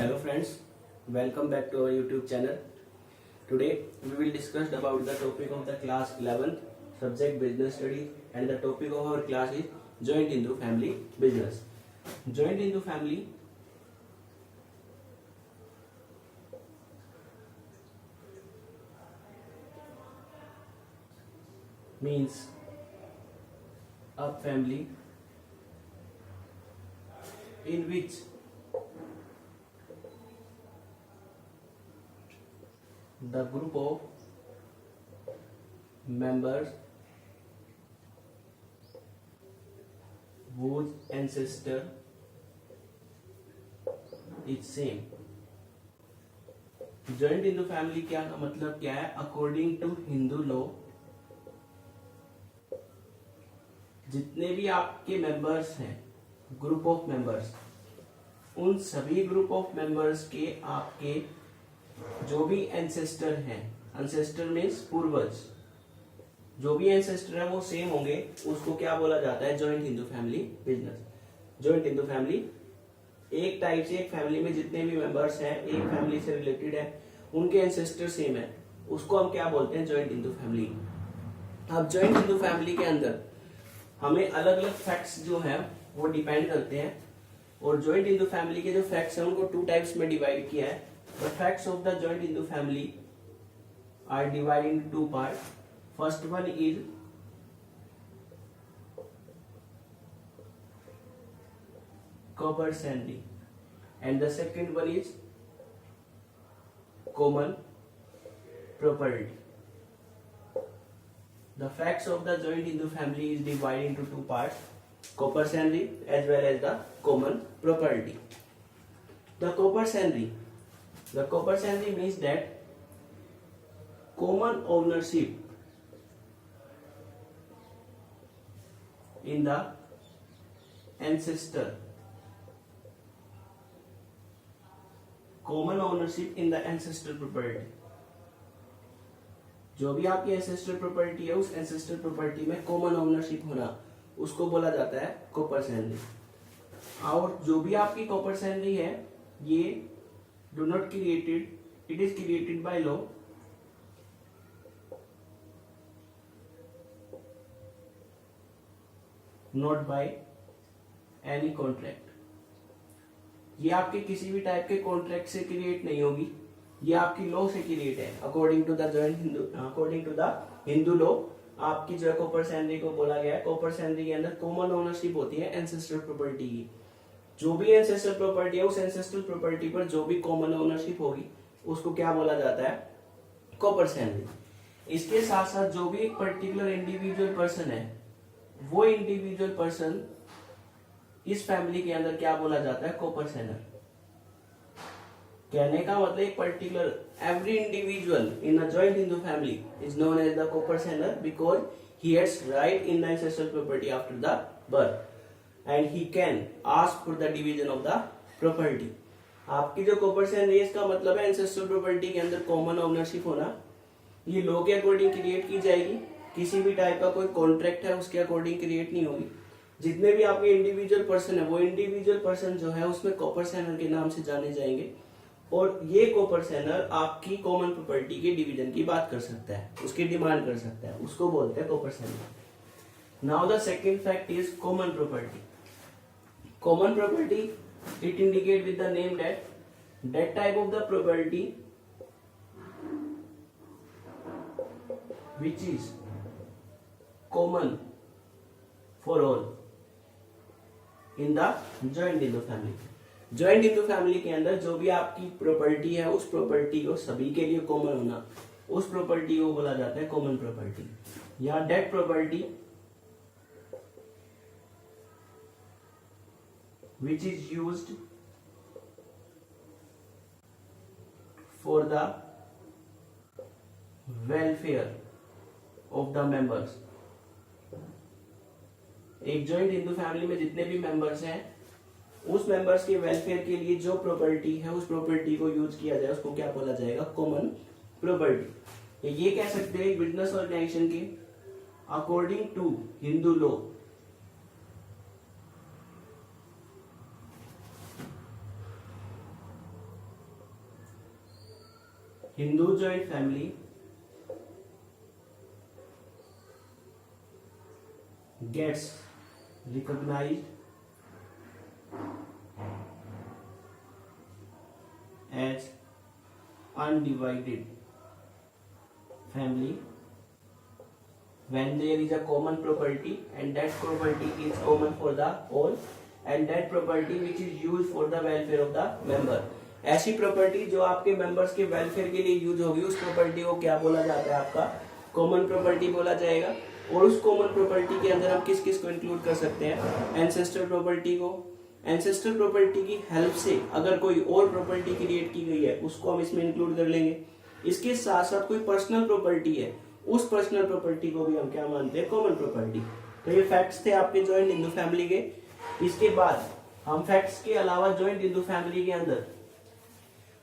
Hello friends, welcome back to our YouTube channel. Today we will discuss about the topic of the class 11th subject business studies, and the topic of our class is joint Hindu family business. Joint Hindu family means a family in which the group of members whose ancestor is same. Joint Hindu family क्या का मतलब क्या है? According to Hindu law, जितने भी आपके members हैं, group of members, उन सभी ग्रुप ऑफ मेंबर्स के आपके जो भी एंसेस्टर हैं, एंसेस्टर मीन्स पूर्वज, जो भी एंसेस्टर है वो सेम होंगे, उसको क्या बोला जाता है? Joint Hindu family business. Joint Hindu family एक टाइप से, एक फैमिली में जितने भी मेंबर्स हैं, एक फैमिली से रिलेटेड है, उनके एंसेस्टर सेम है, उसको हम क्या बोलते हैं? Joint Hindu family. अब जॉइंट हिंदू फैमिली के अंदर हमें अलग अलग फैक्ट्स जो है वो डिपेंड करते हैं, और जॉइंट हिंदू फैमिली के जो फैक्ट्स हैं उनको टू टाइप्स में डिवाइड किया है। The facts of the joint Hindu family are divided into two parts. First one is corporate salary, and the second one is common property. The facts of the joint Hindu family is divided into two parts: corporate salary as well as the common property. The corporate salary means that common ownership in the ancestor, property. जो भी आपकी ancestor property है, उस ancestor property में common ownership होना, उसको बोला जाता है कॉर्पोरेट सैलरी। और जो भी आपकी कॉर्पोरेट सैलरी है, ये do not created, it is created by law, not by any contract. ये आपके किसी भी टाइप के कॉन्ट्रैक्ट से क्रिएट नहीं होगी, ये आपकी लॉ से क्रिएट है। According to the Hindu law, आपकी जो है कॉर्पोरेट सैलरी को बोला गया है, कॉर्पोरेट सैलरी के अंदर कॉमन ओनरशिप होती है एंसेस्टर प्रॉपर्टी की। जो भी एंसेस्टर प्रॉपर्टी है, उस एंसेस्टर प्रॉपर्टी पर जो भी कॉमन ओनरशिप होगी, उसको क्या बोला जाता है? Corporate salary. इसके साथ साथ जो भी एक पर्टिकुलर इंडिविजुअल पर्सन है, वो इंडिविजुअल पर्सन इस फैमिली के अंदर क्या बोला जाता है? Coparcener. कहने का मतलब एक particular every individual in a joint Hindu family is known as the coparcener because he has right in the ancestor property after the birth, and he can ask for the division of the property. आपकी जो corporate salary है, इसका मतलब है ancestor property के अंदर common ownership होना। ये लॉ के अकॉर्डिंग क्रिएट की जाएगी, किसी भी टाइप का कोई कॉन्ट्रैक्ट है उसके अकॉर्डिंग क्रिएट नहीं होगी। जितने भी आपके इंडिविजुअल पर्सन है, वो इंडिविजुअल पर्सन जो है उसमें कॉर्पोरेट सैलर के नाम से जाने जाएंगे, और ये कॉर्पोरेट सैलर आपकी कॉमन प्रॉपर्टी के डिवीजन की बात कर सकता है, उसकी डिमांड कर सकता है, उसको बोलते हैं corporate Saylor. Now the second fact is common property. Common property, it indicate with the name that type of the property which is common for all in the joint Hindu family. Joint Hindu family के अंदर जो भी आपकी property है, उस property को सभी के लिए कॉमन होना, उस प्रॉपर्टी को बोला जाता है कॉमन प्रॉपर्टी। या that property which is used for the welfare of the members. एक जॉइंट हिंदू फैमिली में जितने भी मेंबर्स हैं, उस मेंबर्स के वेलफेयर के लिए जो प्रॉपर्टी है, उस प्रॉपर्टी को यूज किया जाए, उसको क्या बोला जाएगा? Common property. ये कह सकते हैं बिजनेस ऑर्गेनाइजेशन के according to Hindu law Hindu joint family gets recognized as undivided family when there is a common property and that property is common for the all and that property which is used for the welfare of the member. ऐसी property जो आपके members के welfare के लिए use होगी उस property को क्या बोला जाता है, आपका कॉमन प्रॉपर्टी बोला जाएगा। और उस कॉमन प्रॉपर्टी के अंदर हम किस किस को इंक्लूड कर सकते हैं, एंसेस्टर प्रॉपर्टी को। एंसेस्टर प्रॉपर्टी की हेल्प से अगर कोई और प्रॉपर्टी क्रिएट की गई है उसको हम इसमें इंक्लूड कर लेंगे। इसके साथ साथ कोई पर्सनल प्रॉपर्टी है उस पर्सनल प्रॉपर्टी को भी हम क्या मानते हैं, कॉमन प्रॉपर्टी। तो ये फैक्ट्स थे आपके जॉइंट हिंदू फैमिली के। इसके बाद हम फैक्ट्स के अलावा जॉइंट हिंदू फैमिली के अंदर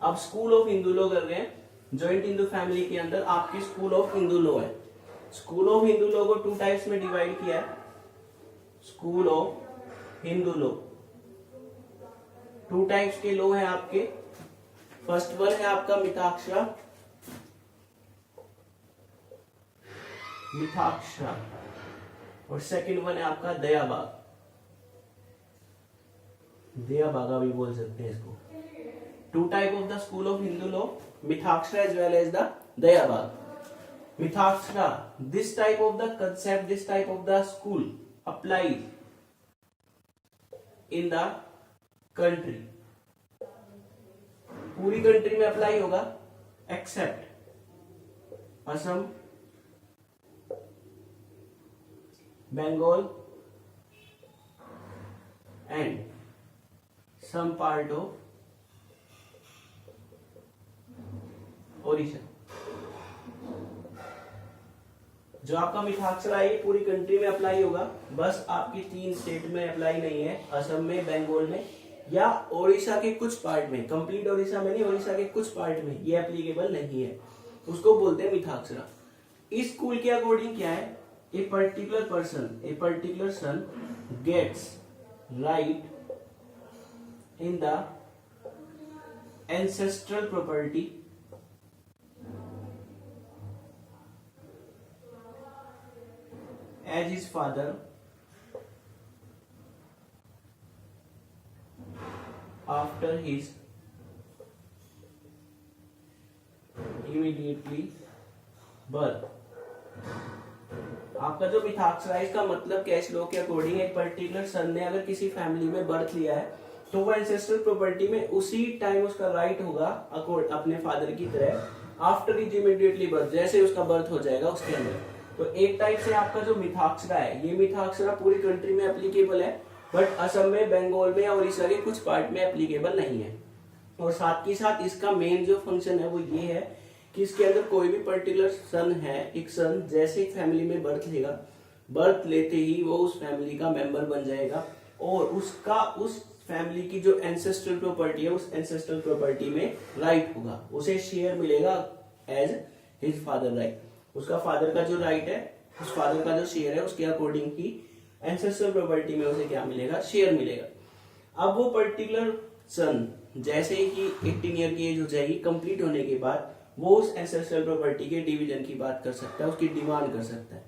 अब स्कूल ऑफ हिंदू लॉ कर रहे हैं। जॉइंट हिंदू फैमिली के अंदर आपकी स्कूल ऑफ हिंदू लॉ है। स्कूल ऑफ हिंदू लॉ को 2 टाइप्स में डिवाइड किया है। School of Hindu law 2 types के लॉ है आपके। फर्स्ट वन है आपका मिथाक्षरा और सेकंड वन है आपका दयाभाग, दयाभागा भी बोल सकते हैं इसको। 2 type of the school of Hindu law, Mitakshara as well as the Dayabhaga. Mitakshara, this type of the concept, this type of the school applied in the country, पूरी कंट्री में अप्लाई होगा except Assam, Bengal and some part of Odisha. जो आपका मिथाक्षरा है पूरी country में apply होगा, बस आपकी 3 स्टेट में अप्लाई नहीं है, असम में, बंगाल में या ओडिशा के कुछ पार्ट में। कंप्लीट ओडिशा में नहीं, ओडिशा के कुछ पार्ट में ये एप्लीकेबल नहीं है, उसको बोलते हैं मिथाक्षरा। इस स्कूल के अकॉर्डिंग क्या है, a particular son gets right in the ancestral property as his father after his immediately birth। आपका जो मिथाक्षरा है इसका मतलब क्या, इस लॉ के अकॉर्डिंग एक पर्टिकुलर सन ने अगर किसी फैमिली में बर्थ लिया है तो वो एंसेस्ट्रल प्रॉपर्टी में उसी टाइम उसका राइट होगा अपने फादर की तरह आफ्टर हिज इमीडिएटली बर्थ, जैसे उसका बर्थ हो जाएगा उसके अंदर। तो एक टाइप से आपका जो मिथाक्षरा है ये मिथाक्षरा पूरी कंट्री में एप्लीकेबल है, बट असम में, बंगाल में या उड़ीसा के कुछ पार्ट में एप्लीकेबल नहीं है। और साथ ही साथ इसका मेन जो फंक्शन है वो ये है कि इसके अंदर कोई भी पर्टिकुलर सन है, एक सन जैसे एक फैमिली में बर्थ लेगा, बर्थ लेते ही वो उस फैमिली का मेंबर बन जाएगा और उसका उस फैमिली की जो एंसेस्ट्रल प्रॉपर्टी है उस एंसेस्ट्रल प्रॉपर्टी में राइट होगा, उसे शेयर मिलेगा एज हिज फादर राइट। उसका फादर का जो राइट है, उस फादर का जो शेयर है उसके अकॉर्डिंग ही एंसेस्ट्रल प्रॉपर्टी में उसे क्या मिलेगा, शेयर मिलेगा। अब वो पर्टिकुलर सन जैसे ही 18 ईयर की एज हो जाएगी, कंप्लीट होने के बाद वो उस एंसेस्ट्रल प्रॉपर्टी के डिवीजन की बात कर सकता है, उसकी डिमांड कर सकता है।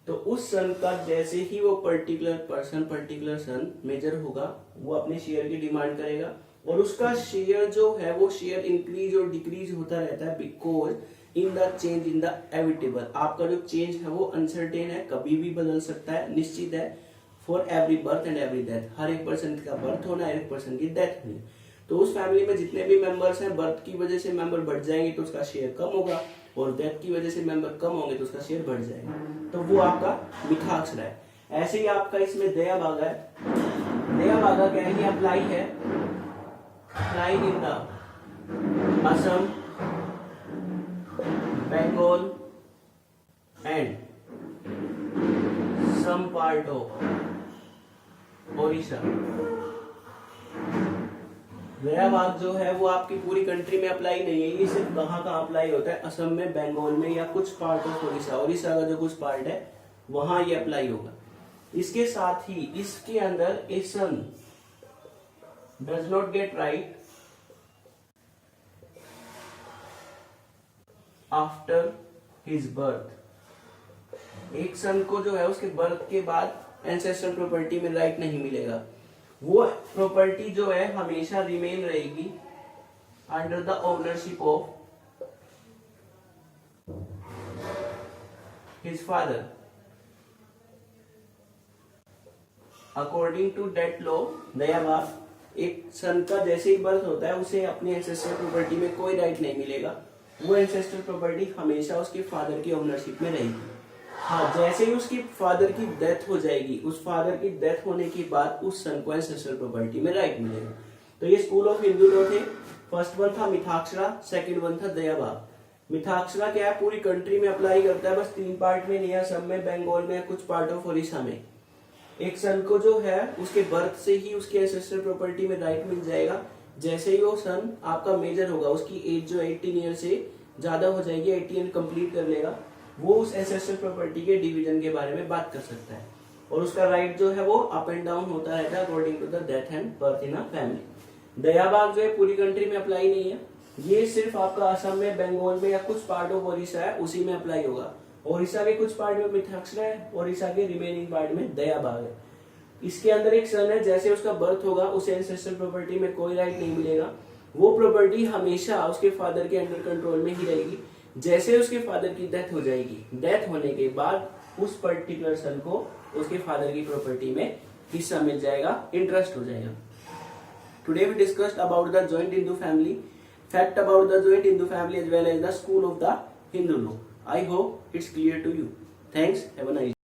तो उस सन का जैसे ही वो पर्टिकुलर सन मेजर होगा वो अपने शेयर की डिमांड करेगा और उसका शेयर जो है वो शेयर इंक्रीज और डिक्रीज होता रहता है because in the change in the evitable. आपका जो चेंज है वो अनसर्टेन है, कभी भी बदल सकता है, निश्चित है। For every birth and every death, हर एक पर्सन का बर्थ होना, हर एक पर्सन की डेथ होनी। तो उस फैमिली में जितने भी मेंबर्स हैं, बर्थ की वजह से मेंबर बढ़ जाएंगे तो उसका शेयर कम होगा और डेथ की वजह से मेंबर कम होंगे तो उसका शेयर बढ़ जाएगा। तो वो आपका मिथाक्षरा है। ऐसे ही आपका इसमें दयाभागा है। दयाभागा क्या है, अप्लाई है, apply in the Assam, Bengal and some part of Odisha। दयाभाग जो है वो आपकी पूरी कंट्री में अप्लाई नहीं है, ये सिर्फ कहाँ अप्लाई होता है, असम में, बंगाल में या कुछ पार्ट ऑफ ओडिशा का जो कुछ पार्ट है वहां ये अप्लाई होगा। इसके साथ ही इसके अंदर a son does not get right after his birth, एक सन को जो है उसके बर्थ के बाद एंसेस्ट्रल प्रॉपर्टी में राइट नहीं मिलेगा, वो प्रॉपर्टी जो है हमेशा रिमेन रहेगी under the ownership of his father. According to that law, Dayabhaga, एक सन का जैसे ही बर्थ होता है उसे अपनी एंसेस्ट्रल प्रॉपर्टी में कोई राइट नहीं मिलेगा, वो एंसेस्ट्रल प्रॉपर्टी हमेशा उसके फादर की ओनरशिप में रहेगी। हाँ, जैसे ही उसकी फादर की डेथ हो जाएगी, उस फादर की डेथ होने के बाद उस सन को एंसेस्ट्रल प्रॉपर्टी में राइट मिलेगा। तो ये स्कूल ऑफ हिंदू लॉ थे। फर्स्ट वन था मिथाक्षरा, सेकंड वन था दया बाप। मिथाक्षरा क्या है, पूरी कंट्री में अप्लाई करता है, बस 3 पार्ट में नहीं है, असम में, बंगाल में, कुछ पार्ट ऑफ उड़ीसा में। एक सन को जो है उसके बर्थ से ही उसकी एंसेस्ट्रल प्रॉपर्टी में राइट मिल जाएगा। जैसे ही वो सन आपका मेजर होगा, उसकी एज जो 18 ईयर से ज्यादा हो जाएगी, 18 कंप्लीट कर लेगा, वो उस एंसेस्ट्रल प्रॉपर्टी के डिवीजन के बारे में बात कर सकता है, और उसका राइट जो है वो अप एंड डाउन होता रहता है according to the death and birth in a family. Dayabhaga जो है पूरी कंट्री में अप्लाई नहीं है, ये सिर्फ आपका असम में, बंगाल में या कुछ पार्ट ऑफ ओडिशा है उसी में अप्लाई होगा। ओडिशा के कुछ पार्ट में मिथाक्षरा है, ओडिशा के रिमेनिंग पार्ट में दयाभाग है। इसके अंदर एक सन है, जैसे उसका बर्थ होगा उसे एंसेस्ट्रल प्रॉपर्टी में कोई राइट नहीं मिलेगा, वो प्रॉपर्टी हमेशा उसके फादर के अंडर कंट्रोल में ही रहेगी। जैसे उसके फादर की डेथ हो जाएगी, डेथ होने के बाद उस पर्टिकुलर सन को उसके फादर की प्रॉपर्टी में हिस्सा मिल जाएगा, इंटरेस्ट हो जाएगा। Today we discussed about the joint Hindu family, fact about the joint Hindu family as well as the school of the Hindu law. I hope it's clear to you. Thanks. Have a nice day.